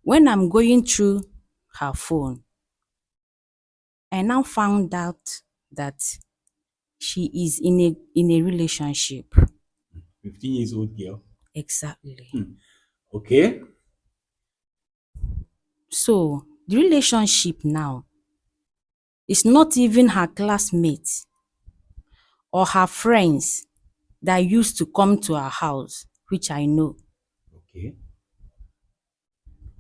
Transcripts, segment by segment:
When I'm going through her phone, I now found out that she is in a relationship. 15 years old girl. Exactly. Okay. So the relationship now is not even her classmates or her friends that used to come to her house, which I know. Okay.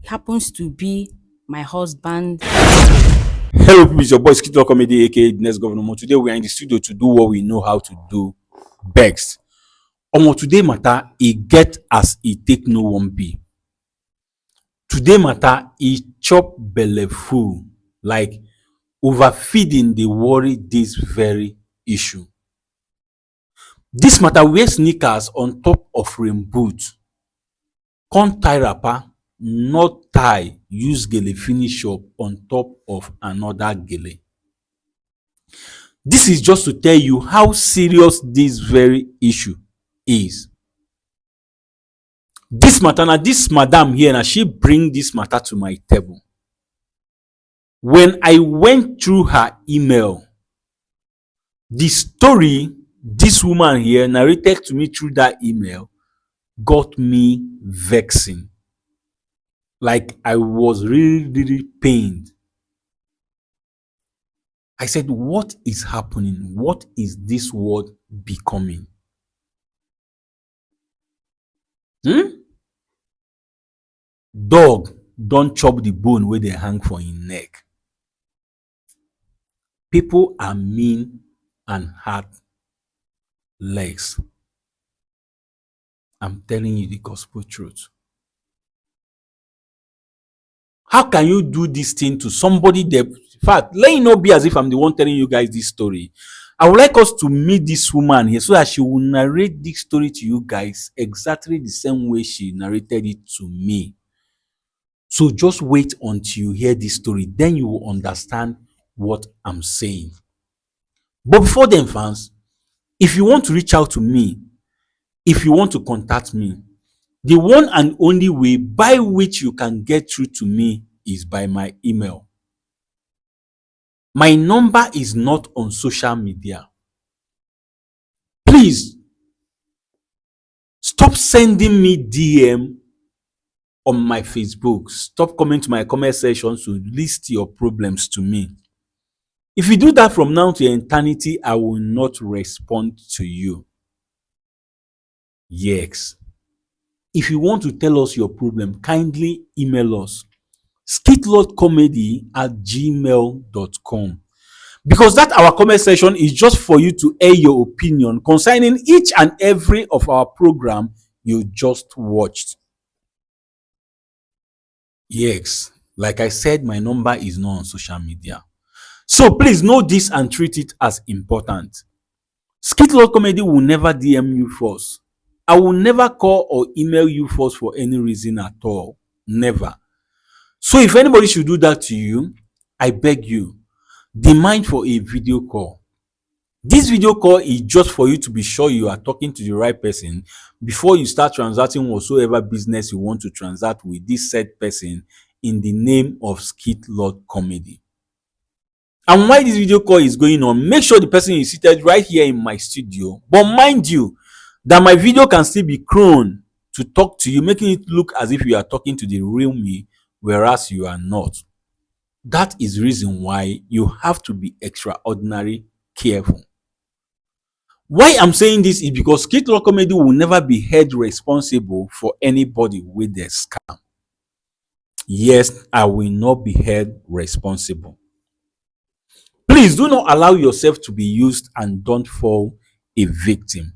It happens to be my husband. Hello, people. It's your boy Skittle Comedy, aka the next governor. Omo, today we are in the studio to do what we know how to do best. Omo, today matter, e get as e take no one be. Today matter, e chop belle full, like overfeeding dey worry this very issue. This matter wear sneakers on top of rain boot, come tie wrapper, not tie, use gele finish up on top of another gele. This is just to tell you how serious this very issue is. This matter, na this madam here, na she bring this matter to my table. When I went through her email, the story this woman here narrated to me through that email got me vexing. Like I was really pained. I said, what is happening? What is this world becoming? Dog don chop the bone wey dey hang for im neck. People are mean and heartless. I'm telling you the gospel truth. How can you do this thing to somebody that, in fact, let it not be as if I'm the one telling you guys this story. I would like us to meet this woman here so that she will narrate this story to you guys exactly the same way she narrated it to me. So just wait until you hear this story, then you will understand what I'm saying. But before then, fans, if you want to reach out to me, if you want to contact me, the one and only way by which you can get through to me is by my email. My number is not on social media. Please stop sending me DM on my Facebook. Stop coming to my comment section to list your problems to me. If you do that from now to eternity, I will not respond to you. Yes. If you want to tell us your problem, kindly email us skitlordcomedy@gmail.com, because that our comment section is just for you to air your opinion concerning each and every of our program you just watched. Yes, like I said, my number is not on social media. So please know this and treat it as important. Skitlord Comedy will never DM you first. I will never call or email you first for any reason at all. Never. So if anybody should do that to you, I beg you, demand for a video call. This video call is just for you to be sure you are talking to the right person before you start transacting whatsoever business you want to transact with this said person in the name of Skitlord Comedy. And while this video call is going on, make sure the person is seated right here in my studio. But mind you, that my video can still be cloned to talk to you, making it look as if you are talking to the real me, whereas you are not. That is the reason why you have to be extraordinary careful. Why I'm saying this is because Skitlord Comedy will never be held responsible for anybody with their scam. Yes, I will not be held responsible. Please do not allow yourself to be used and don't fall a victim.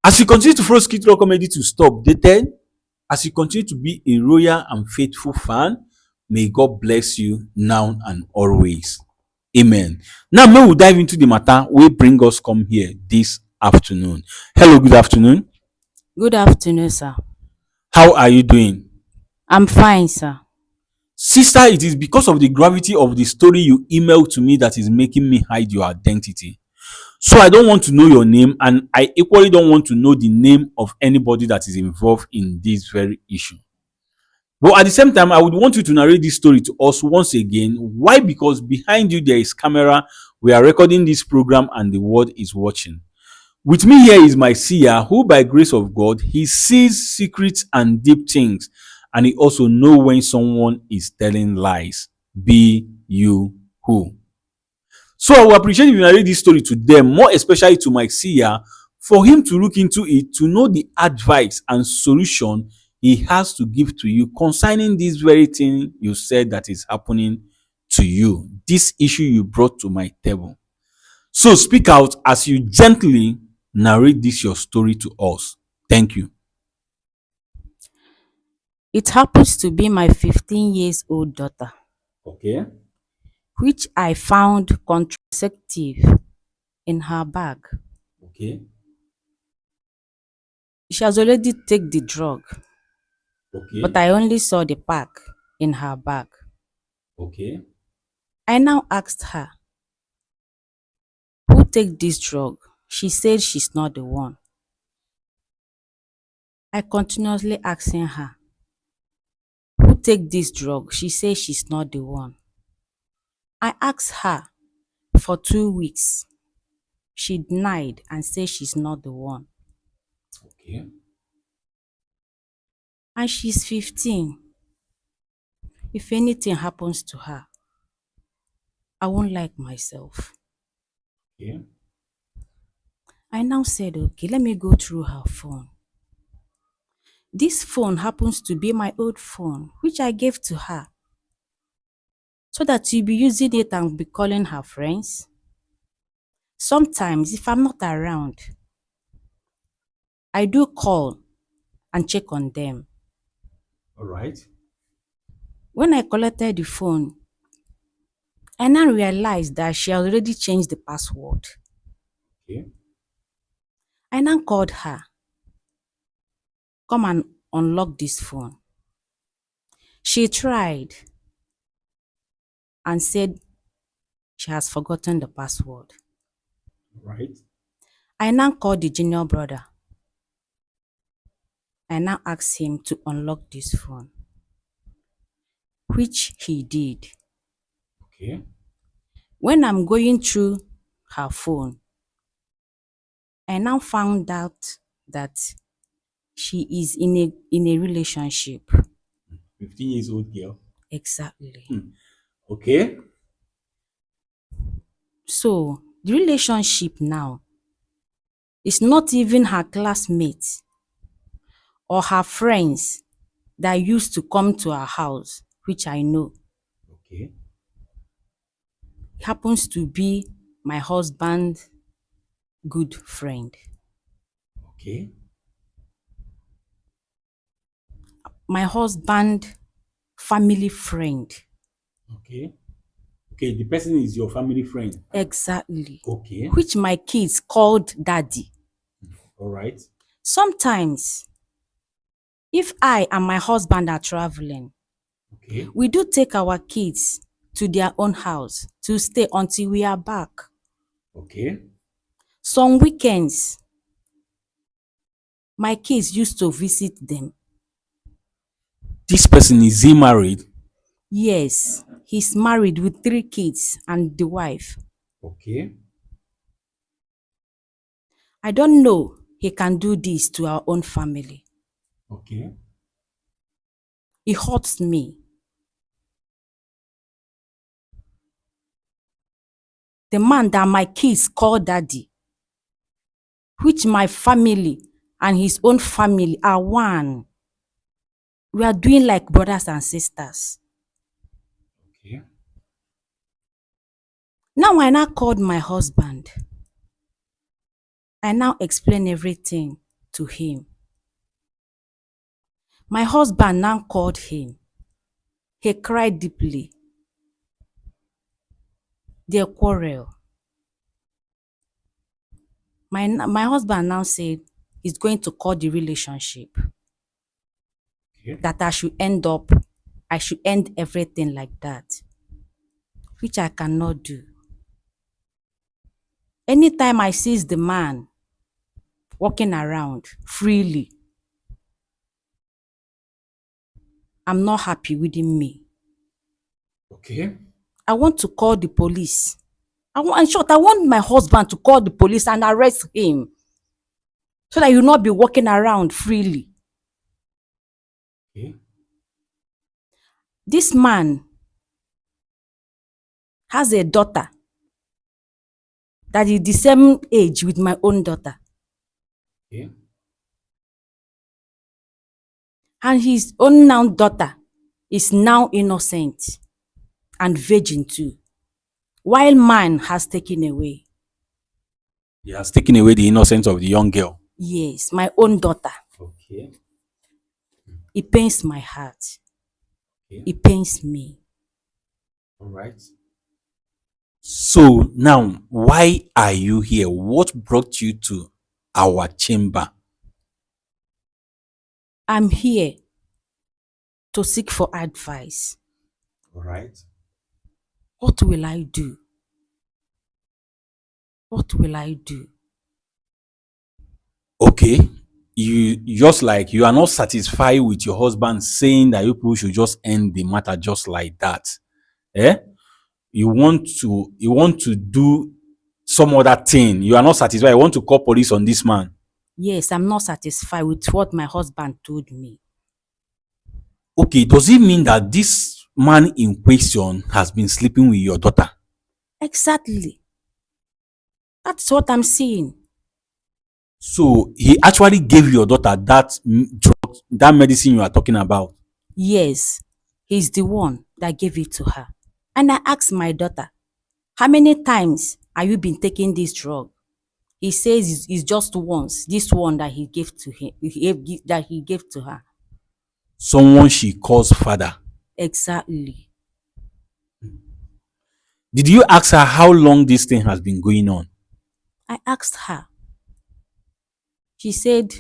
As you continue to follow Skitlord Comedy to stay updated, as you continue to be a loyal and faithful fan, may God bless you now and always. Amen. Now, may we dive into the matter wey bring us come here this afternoon. Hello, good afternoon. Good afternoon, sir. How are you doing? I'm fine, sir. Sister, it is because of the gravity of the story you emailed to me that is making me hide your identity. So I don't want to know your name, and I equally don't want to know the name of anybody that is involved in this very issue. But at the same time, I would want you to narrate this story to us once again. Why? Because behind you there is camera. We are recording this program and the world is watching. With me here is my seer, who by grace of God, he sees secrets and deep things, and he also know when someone is telling lies. Be you who. So I will appreciate if you narrate this story to them, more especially to my seer, for him to look into it, to know the advice and solution he has to give to you concerning this very thing you said that is happening to you, this issue you brought to my table. So speak out as you gently narrate this your story to us. Thank you. It happens to be my 15 years old daughter, Okay. which I found contraceptive in her bag. Okay. She has already taken the drug, but Okay. I only saw the pack in her bag. Okay. I now asked her, who take this drug? She said she's not the one. I continuously asking her, who take this drug? She said she's not the one. I asked her for 2 weeks. She denied and said she's not the one. Okay. And she's 15. If anything happens to her, I won't like myself. Okay. I now said, okay, let me go through her phone. This phone happens to be my old phone, which I gave to her, so that she'll be using it and be calling her friends. Sometimes, if I'm not around, I do call and check on them. All right. When I collected the phone, I now realized that she already changed the password. Okay. I now called her, come and unlock this phone. She tried and said she has forgotten the password. All right. I now called the junior brother. I now asked him to unlock this phone, which he did. Okay. When I'm going through her phone, I now found out that she is in a relationship. 15 years old girl. Exactly. Okay. So the relationship now is not even her classmates or her friends that used to come to her house, which I know. Okay. It happens to be my husband's good friend. Okay. My husband family friend. Okay. Okay. The person is your family friend. Exactly. Okay. Which my kids called daddy. All right. Sometimes, if I and my husband are traveling, Okay. we do take our kids to their own house to stay until we are back. Okay. Some weekends, my kids used to visit them. This person, is he married? Yes, he's married with 3 kids and the wife. Okay. I don't know he can do this to our own family. Okay. It hurts me. The man that my kids call daddy, which my family and his own family are one. We are doing like brothers and sisters. Okay. Now I now called my husband. I now explain everything to him. My husband now called him. He cried deeply. They quarrel. My husband now said he's going to call the relationship. Okay. That I should end everything like that, which I cannot do. Anytime I sees the man walking around freely, I'm not happy within me. Okay. I want to call the police. In short, I want my husband to call the police and arrest him so that you'll not be walking around freely. Okay. This man has a daughter that is the same age with my own daughter. Okay. And his own now daughter is now innocent and virgin too, while mine has taken away. He has taken away the innocence of the young girl. Yes, my own daughter. Okay. It pains my heart. Okay. It pains me. All right. So now, why are you here? What brought you to our chamber? I'm here to seek for advice. All right. What will I do? What will I do? Okay. You just like you are not satisfied with your husband saying that you people should just end the matter just like that. Eh? You want to do some other thing. You are not satisfied. You want to call police on this man. Yes, I'm not satisfied with what my husband told me. Okay, does it mean that this man in question has been sleeping with your daughter? Exactly. That's what I'm saying. So he actually gave your daughter that drug, that medicine you are talking about. Yes, he's the one that gave it to her. And I asked my daughter, how many times have you been taking this drug? He says it's just once, this one that he gave to him, that he gave to her. Someone she calls father. Exactly. Did you ask her how long this thing has been going on? I asked her. She said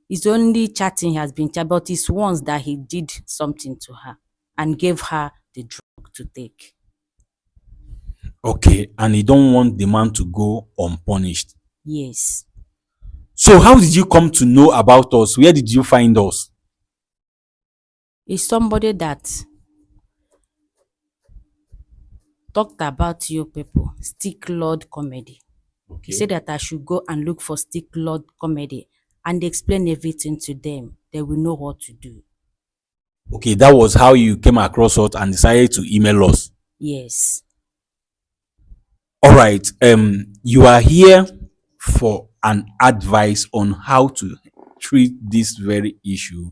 it's only chatting he has been chatting, but it's once that he did something to her and gave her the drug to take. Okay, and he don't want the man to go unpunished. Yes. So how did you come to know about us? Where did you find us? It's somebody that talked about you people, Stick Lord Comedy. He Okay. said that I should go and look for Stick Lord Comedy and explain everything to them. They will know what to do. Okay, that was how you came across us and decided to email us. Yes. All right. You are here for an advice on how to treat this very issue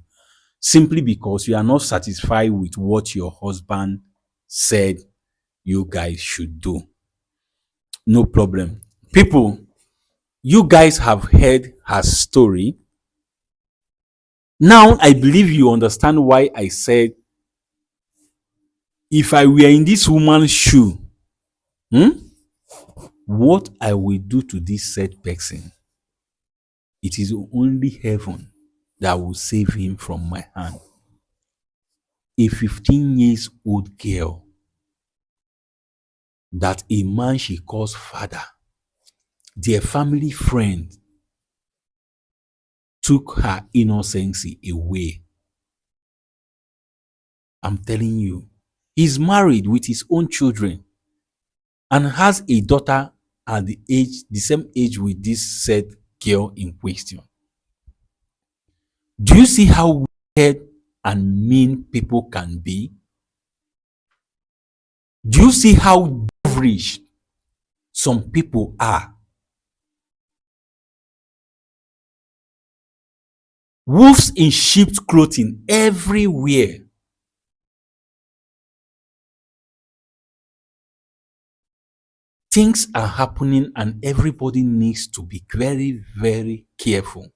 simply because you are not satisfied with what your husband said you guys should do. No problem. People, you guys have heard her story. Now, I believe you understand why I said if I were in this woman's shoe, what I will do to this said person, it is only heaven that will save him from my hand. A 15 years old girl that a man she calls father, their family friend, took her innocency away. I'm telling you, he's married with his own children and has a daughter at the same age with this said girl in question. Do you see how wicked and mean people can be? Do you see how devilish some people are? Wolves in sheep's clothing everywhere. Things are happening and everybody needs to be very, very careful.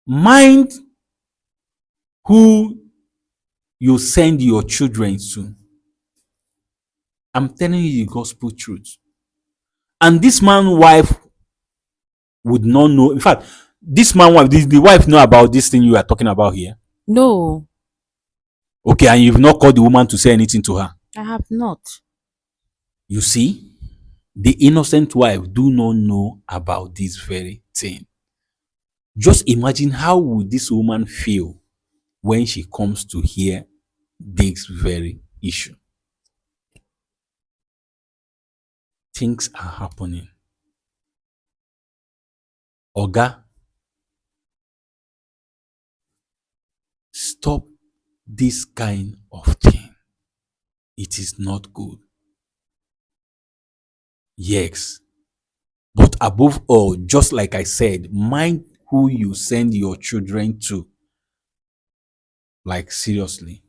Mind who you send your children to. I'm telling you the gospel truth. And this man's wife would not know. In fact, this man's wife, the wife know about this thing you are talking about here. No, Okay, and you've not called the woman to say anything to her. I have not. You see, the innocent wife do not know about this very thing. Just imagine how would this woman feel when she comes to hear this very issue. Things are happening. Oga, stop this kind of thing. It is not good. Yes. But above all, just like I said, mind who you send your children to. Like, seriously.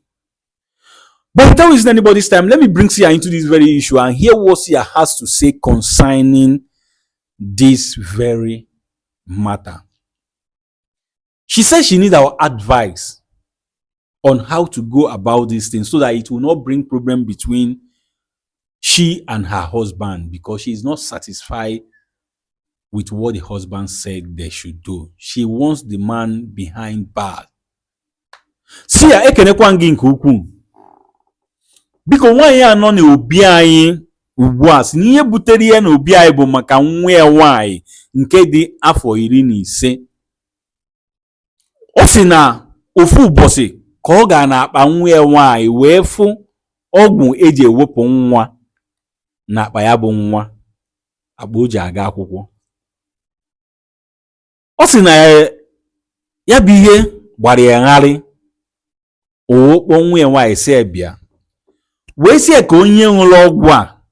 But without wasting anybody's time, let me bring Sia into this very issue and hear what Sia has to say concerning this very matter. She says she needs our advice on how to go about these things so that it will not bring problem between she and her husband, because she is not satisfied with what the husband said they should do. She wants the man behind bars. Sia ekenekwa gị nke ukwuu. Biko nwaanyị a nọ n'obi anyị ugbu a si n'ihe butere ihe n'obi anyị bụ maka nwa ya nwaanyị nke dị afọ 15. Ọ sị na ofu ụbọchị ka ọ ga na-akpa nwa ya nwaanyị wee fụ ọgwụ eji ewepụ nwa n'akpa ya bụ nwa, akpa o ji aga akwụkwọ. Ọ sị na ya bụ ihe gbara ya ngharị. O kpọọ nwa ya nwaanyị si bịa wee sie ka onye ṅụrụ ọgwụ a,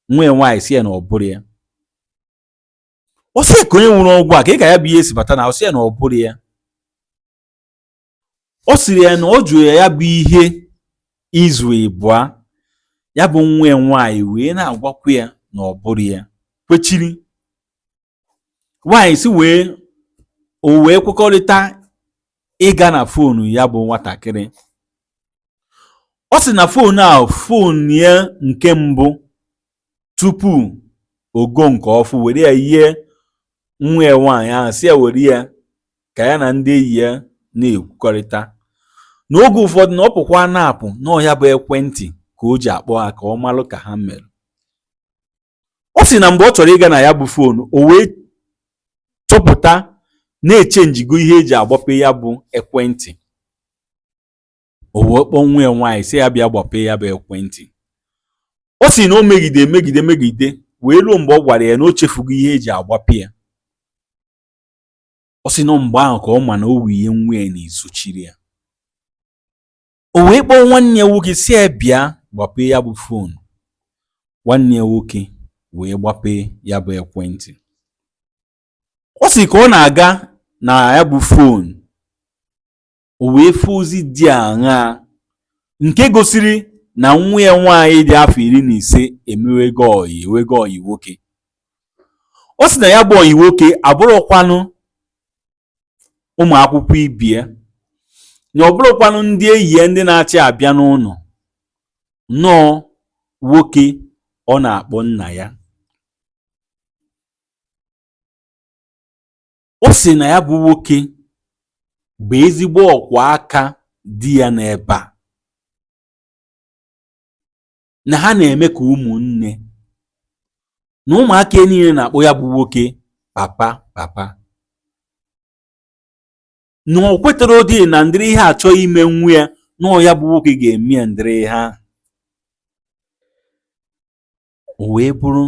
nwa ya nwaanyị si na ọ bụrụ ya. Ọ sie ka onye ṅụrụ ọgwụ a ka ị ka ya bụ ihe si bata na ọ si na ọ bụrụ ya. Ọ sịrị ya na ọ jụrụ ya bụ ihe izu ịbụa, ya bụ nwa ya nwaanyị wee na-agwakwa ya na ọ bụrụ ya, kwechiri. Nwaanyị si o wee kwekọrịta ịga na foonu ya bụ nwatakịrị. Ọ sị na foonu ya nke mbụ tupu ogo nke ọfụ were ya ihe nwa ya nwaanyị ahụ, si ya were ya ka ya na ndị enyi ya na-ekwukọrịta. N'oge ụfọdụ na ọ pụkwa na-apụ na ya bụ ekwentị ka o ji akpọ ha ka ọ malụ ka ha mere. Ọ sị na mgbe ọ chọrọ ịga na ya bụ foonu, o wee chọpụta na-echenjigo ihe eji agbape ya bụ ekwentị. O wee kpọọ nwa ya nwaanyị sị ya bịa gbape ya bụ ekwentị. Ọ sị na o megide wee ruo mgbe ọ gwara ya na o chefugo ihe eji agbape ya. Ọ sị na mgbe ahụ ka ọ ma na o wu ihe nwa ya na-esochiri ya. O wee kpọọ nwanne ya nwoke sị ya bịa gbape ya bụ foonu. Nwanne ya nwoke wee gbape ya bụ ekwentị. Ọ sị ka ọ na-aga na ya bụ foonu, o wee fụ ozi dị aṅaa nke gosiri na nwa ya nwaanyị dị afọ 15 emewego ọyị nwoke. Ọ sị na ya bụ ọyị nwoke abụrụkwanụ ụmụ akwụkwọ ibie, na ọ bụrụkwanụ ndị enyi ya ndị na-achị abịa n'ụlọ, nnọọ nwoke ọ na-akpọ nna ya. Ọ sị na ya bụ nwoke bụ ezigbo ọkwa aka di ya n'ebe a, na ha na-eme ka ụmụnne, na ụmụaka niile na-akpọ ya bụ nwoke papa, na o kwetara ụdị na ndịrị ihe achọghị ime nwa ya, na ya bụ nwoke ga-eme ya ndịrị ha. O wee bụrụ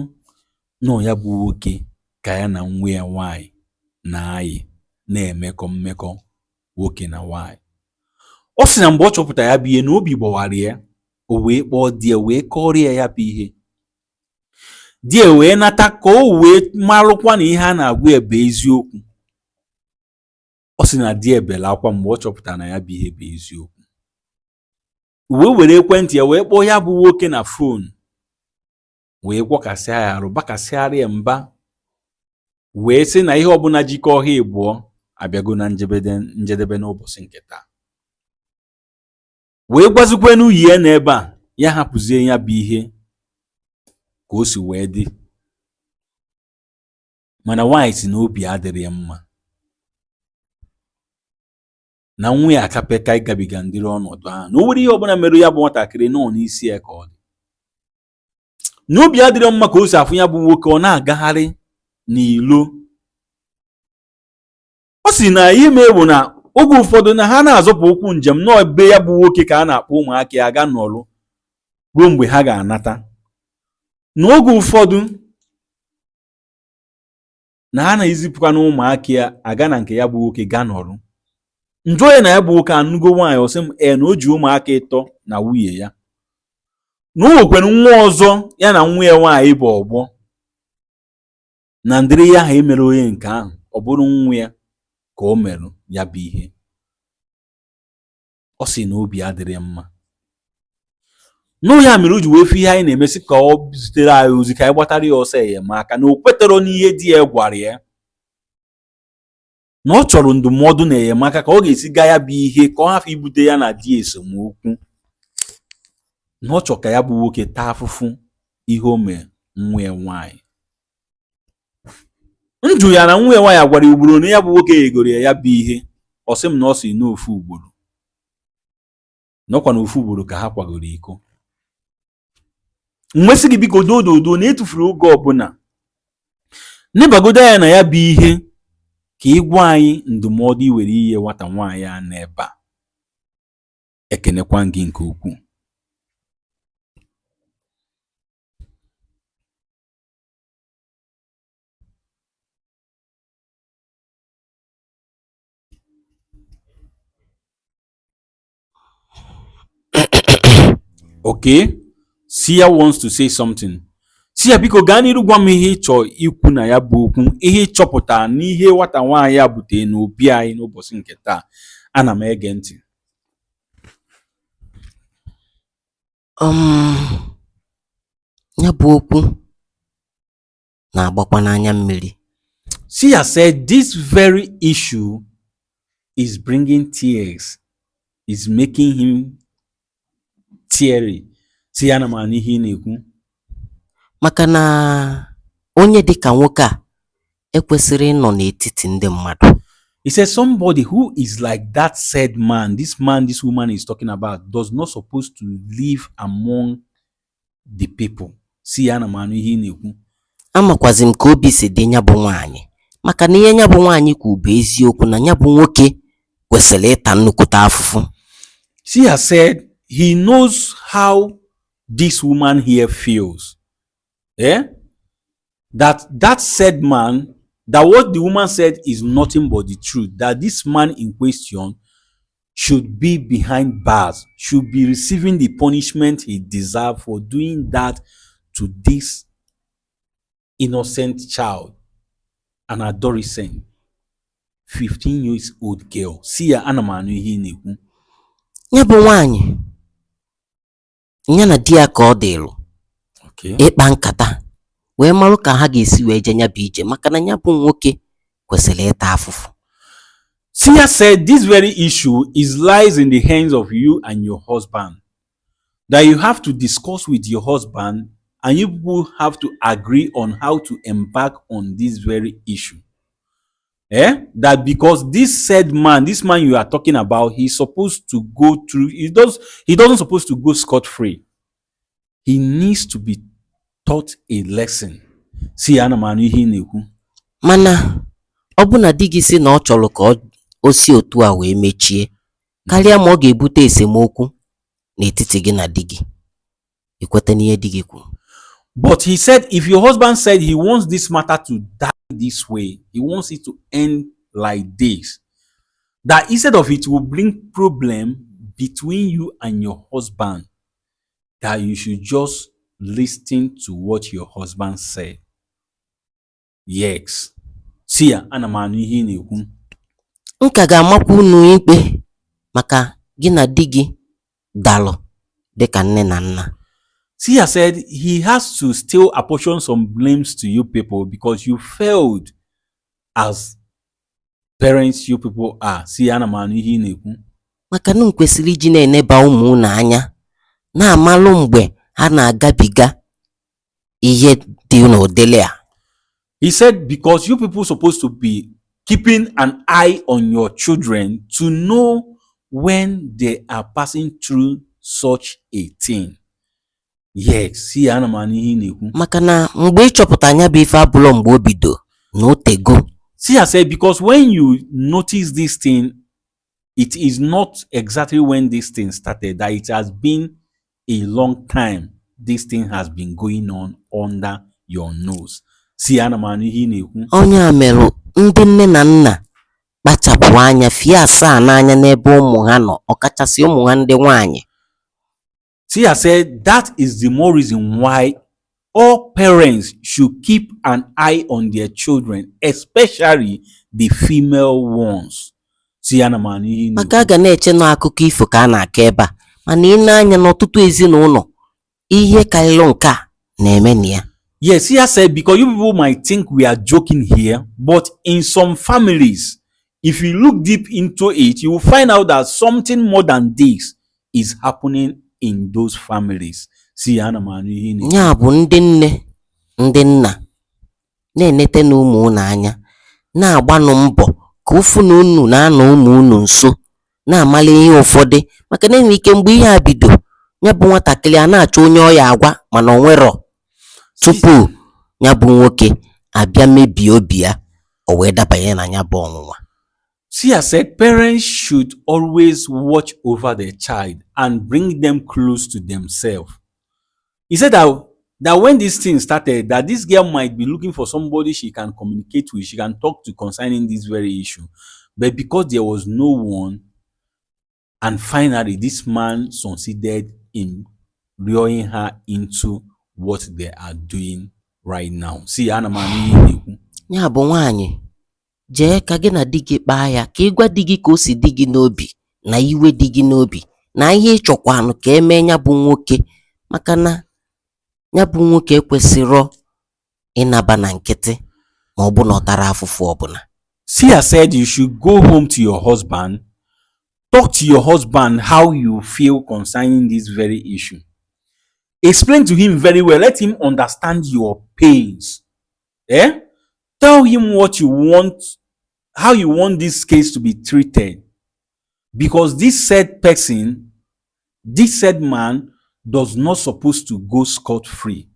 na ya bụ nwoke ka ya na nwa ya nwaanyị na-ayị na-emekọ mmekọ nwoke na nwaanyị. Ọ sị na mgbe ọ chọpụta ya bụ ihe na obi gbawara ya, o wee kpọọ di ya wee kọrọ ya bụ ihe. Di ya wee nata ka o wee marụkwa na ihe a na-agwa ya bụ eziokwu. Ọ sị na di ya bere akwa mgbe ọ chọpụtara na ya bụ ihe bụ eziokwu. Wee were ekwentị ya wee kpọọ ya bụ nwoke na foonu, wee gwọkasịa ya arụ, bakasịara ya mba, wee sị na ihe ọbụla jikọ ha ịbụọ abịago na njedebe n'ụbọchị nke taa. Wee gwazikwe n'uyi ya n'ebe a ya hapụzie ya bụ ihe ka o si wee dị. Mana nwaanyị si na obi adịrị ya mma, na nwa ya akapeka ịgabiga ndịrị ọnọdụ ahụ, na o nwere ihe ọbụla mere ya bụ nwatakịrị nọ n'isi ya ka ọ dị. N'obi adịrị mma ka o si afụ ya bụ nwoke ọ na-agagharị n'ilo. Ọ sị na ihe mee bụ na oge ụfọdụ na ha na-azọpụ okwu njem n'ebe ya bụ nwoke ka a na-akpọ ụmụaka ya aga n'ọrụ ruo mgbe ha ga-anata. N'oge ụfọdụ na ha na-ezipụkwa na ụmụaka ya aga na nke ya bụ nwoke gaa n'ọrụ. Njọ ya na ya bụ nwoke anụgo nwaanyị ọsị m na o ji ụmụaka ịtọ na nwunye ya, na o nwekwara nwa ọzọ ya na nwa ya nwaanyị bụ ọgbọ, na ndịrị ya ha emere onye nke ahụ ọ bụrụ nwa ya ka o merụ ya bụ ihe. Ọ sị na obi adịrị mma. N'o ya mere o ji wee fụ ihe anyị na-emesi ka ọ zitere anyị ozi ka anyị gbatara ya ọsọ enyemaka, na o kwetara n'ihe di ya gwara ya, na ọ chọrọ ndụmọdụ na enyemaka ka ọ ga-esi gaa ya bụ ihe ka ọ hafụ ibute ya na di esemokwu, na ọ chọrọ ka ya bụ nwoke taa afụfụ ihe o mere nwa ya nwaanyị. Njụ ya na nwa ya nwaanyị gwara ugboro na ya bụ nwoke yegoro ya bụ ihe, ọ sị m na ọ sị n'ofu ugboro, n'ọkwa na ofu ugboro ka ha kwagoro iko. Nwesị gị biko dododo na etufuru oge ọbụla nebagodo ya na ya bụ ihe ka ị gwa anyị ndụmọdụ iwere ihe nwata nwaanyị a n'ebe a. Ekenekwa gị nke ukwuu. Okay, Sia wants to say something. Sia biko gaa n'iru gwa m ihe ịchọ ikwu na ya bụ okwu, ihe ịchọpụta n'ihe nwata nwaanyị a butere n'obi anyị n'ụbọchị nke taa. Ana m ege ntị. Ya bụ okwu na-agbakwa n'anya mmiri. Sia said this very issue is bringing tears, is making him teary. Sia ana m anụ ihe ị na-ekwu. Maka na onye dịka nwoke a ekwesịrị ịnọ n'etiti ndị mmadụ. He said somebody who is like that said man, this woman is talking about, does not supposed to live among the people. Sia ana m anụ ihe ị na-ekwu. Amakwazi m ka obi si dị nya bụ nwaanyị, maka na ihe nya bụ nwaanyị kwu bụ eziokwu na nya bụ nwoke kwesịrị ịta nnukwute afụfụ. Sia said he knows how this woman here feels. That said man, that what the woman said is nothing but the truth, that this man in question should be behind bars, should be receiving the punishment he deserves for doing that to this innocent child, an adolescent, 15 years old girl. Sia ana m anụ ihe ị na-ekwu. Ya bụ nwaanyị ya na di ya ka ọ dịlụ ịkpa nkata wee marụ ka ha ga-esi wee je nya bụ ije, maka na nya bụ nwoke kwesịrị ịta afụfụ. Sia said this very issue lies in the hands of you and your husband, that you have to discuss with your husband and you people have to agree on how to embark on this very issue. That because this said man, this man you are talking about, he's supposed to go through, he doesn't supposed to go scot-free. He needs to be taught a lesson. See, ana m anụ ihe ị na-ekwu. Mana ọ bụ na di gị si na ọ chọrọ ka o si otu a wee mechie, karịa ma ọ ga-ebute esemokwu n'etiti gị na di gị. Ikwete n'ihe di gị kwuru. But he said, if your husband said he wants this matter to die this way, he wants it to end like this, that instead of it will bring problem between you and your husband, that you should just listen to what your husband said. Yes. Sia ana m anụ ihe ị na-ekwu. Nka ga-amakwa unu ikpe maka gị na di gị dalụ dịka nne na nna. Sia said he has to still apportion some blames to you people because you failed as parents you people are. Sia ana m anụ ihe ị na-ekwu. Maka na kwesịrị iji na-eneba ụmụ unu anya, na-amalụ mgbe ha na-agabiga ihe dị n'ụdịrị a. He said because you people supposed to be keeping an eye on your children to know when they are passing through such a thing. Yes, see, ana m anụ ihe ị na-ekwu. Maka na mgbe ịchọpụta anya bụ ife abụlọ mgbe o bido na otego. See, I said because when you notice this thing It is not exactly when this thing started, that it has been a long time this thing has been going on under your nose. See, ana m anụ ihe ị na-ekwu. Onye a merụ ndị nne na nna kpachapụ anya fie asaa n'anya n'ebe ụmụ ha nọ, ọkachasị ụmụ ha ndị nwaanyị. See, I said that is the more reason why all parents should keep an eye on their children, especially the female ones. See, ana m anụ ihe ị na-ekwu. Maka a ga na-eche na akụkọ ifo ka a na-akọ ebe a, mana ị na-anya n'ọtụtụ ezinụlọ ihe karịrị nke a na-eme na ya. Yes, he has said, because you people might think we are joking here, but in some families, if you look deep into it, you will find out that something more than this is happening in those families. See, ana m anụ ihe ị na-ekwu. Ya bụ ndị nne ndị nna na-enete na ụmụ unu anya, na-agbanụ mbọ ka ụfụ na unu na-anọ ụmụ unu nso, na-amala ihe ụfọdụ, maka na enwe ike mgbe ihe a bido, ya bụ nwatakịrị a na-achọ onye ọ ya agwa mana o nwerọ, tupu ya bụ nwoke abịa mebie obi ya, o wee dabanye na ya bụ ọnwụnwa. See, I said parents should always watch over their child and bring them close to themselves. He said that when this thing started, that this girl might be looking for somebody she can communicate with, she can talk to concerning this very issue. But because there was no one, and finally this man succeeded in luring her into what they are doing right now. See, ana m anụ ihe ị na-ekwu. Ya bụ nwaanyị, jee ka gị na di gị kpaa ya, ka ị gwa di gị ka o si dị gị n'obi na iwe dị gị n'obi na ihe ị chọkwanụ ka emee ya bụ nwoke, maka na ya bụ nwoke ekwesịrọ ịnaba na nkịtị ma ọ bụ na ọ tara afụfụ ọbụla. See, I said you should go home to your husband, talk to your husband how you feel concerning this very issue. Explain to him very well. Let him understand your pains. Tell him what you want, how you want this case to be treated. Because this said person, this said man, does not supposed to go scot-free.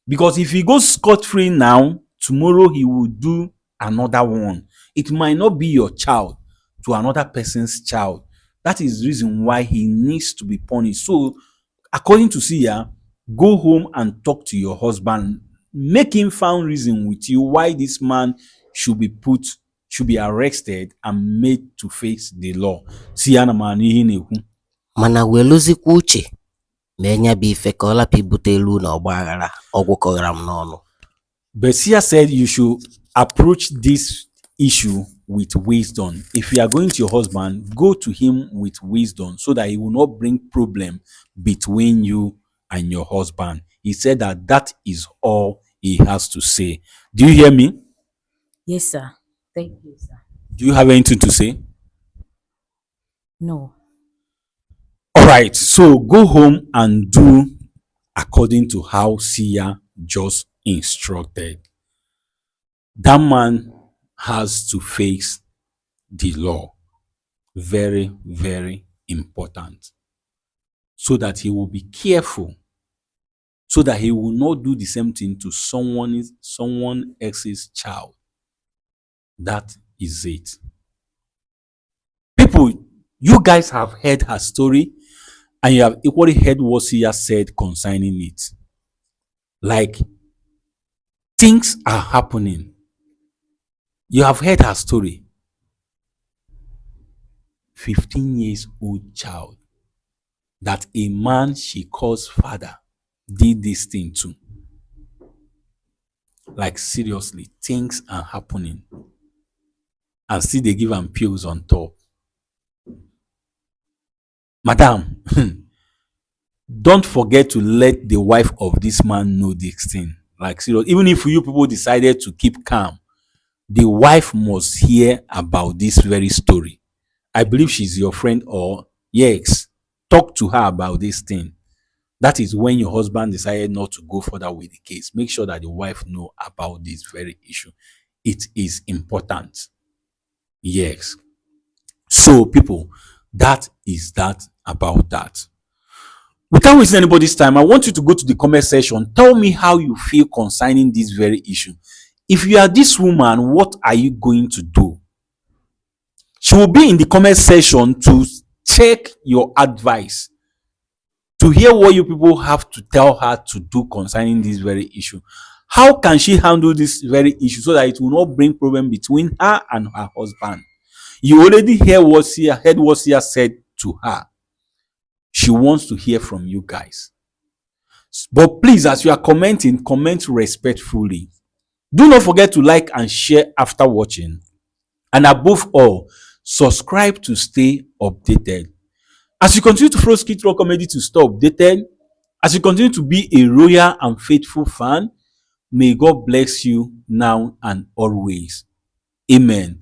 Because if he goes scot-free now, tomorrow he will do another one. It might not be your child to another person's child. That is the reason why he needs to be punished. So, according to Sia, go home and talk to your husband. Make him find reason with you why this man should be arrested and made to face the law. See, ana m anụ ihe ị na-ekwu. Mana weluzikwa uche mee nya bụ ife ka ọ lapụ ibute elu na ọgba aghara ọgwụ kọghara m n'ọnụ. Bestie said you should approach this issue with wisdom. If you are going to your husband, go to him with wisdom so that he will not bring problem between you and your husband. He said that is all he has to say. Do you hear me? Yes, sir. Thank you, sir. Do you have anything to say? No. All right. So go home and do according to how Sia just instructed. That man has to face the law. Very, very important. So that he will be careful. So that he will not do the same thing to someone else's child. That is it. People, you guys have heard her story and you have equally heard what Sia said concerning it. Like, things are happening. You have heard her story. 15 years old child that a man she calls father did this thing to. Like, seriously, things are happening. And still they give am pills on top. Madam, don't forget to let the wife of this man know this thing. Like, serious. Even if you people decided to keep calm, the wife must hear about this very story. I believe she's your friend, or yes, talk to her about this thing. That is when your husband decided not to go further with the case. Make sure that the wife know about this very issue. It is important. Yes. So, people, that is that about that. Without wasting anybody's time, I want you to go to the comment section. Tell me how you feel concerning this very issue. If you are this woman, what are you going to do? She will be in the comment section to check your advice, to hear what you people have to tell her to do concerning this very issue. How can she handle this very issue so that it will not bring problem between her and her husband? You already heard what Sia said to her. She wants to hear from you guys. But please, as you are commenting, comment respectfully. Do not forget to like and share after watching. And above all, subscribe to stay updated. As you continue to follow Skit Raw Comedy to stay updated, as you continue to be a loyal and faithful fan, may God bless you now and always. Amen.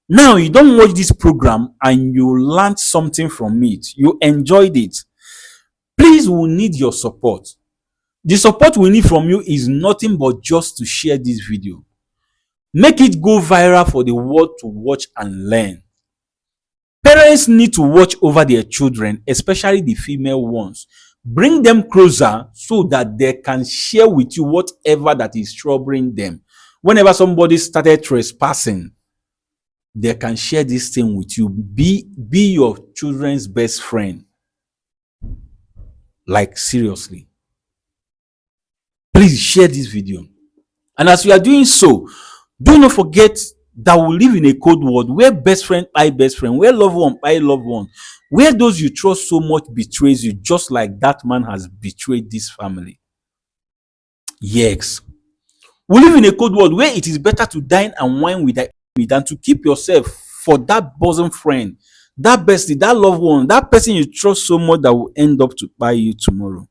Now, you don't watch this program and you learned something from it. You enjoyed it. Please, we need your support. The support we need from you is nothing but just to share this video. Make it go viral for the world to watch and learn. Parents need to watch over their children, especially the female ones. Bring them closer so that they can share with you whatever that is troubling them. Whenever somebody started trespassing, they can share this thing with you. Be your children's best friend. Like, seriously. Please share this video. And as you are doing so, do not forget that we live in a cold world where best friend by best friend, where loved one by loved one, where those you trust so much betrays you, just like that man has betrayed this family. Yes. We live in a cold world where it is better to dine and wine with that than to keep yourself for that bosom friend, that bestie, that loved one, that person you trust so much that will end up to buy you tomorrow.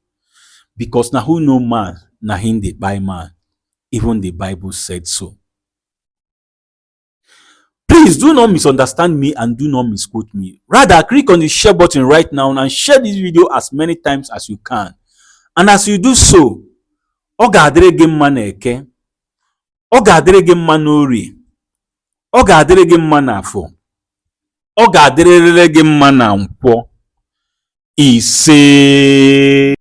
Because now who know man, na him they buy man. Even the Bible said so. Please do not misunderstand me and do not misquote me. Rather, click on the share button right now and share this video as many times as you can. And as you do so, ọ ga-adịrị gị mma n'Eke, ọ ga-adịrị gị mma n'Orie, ọ ga-adịrị gị mma n'Afọ, ọ ga-adịrịrị gị mma na Nkwọ. Ise.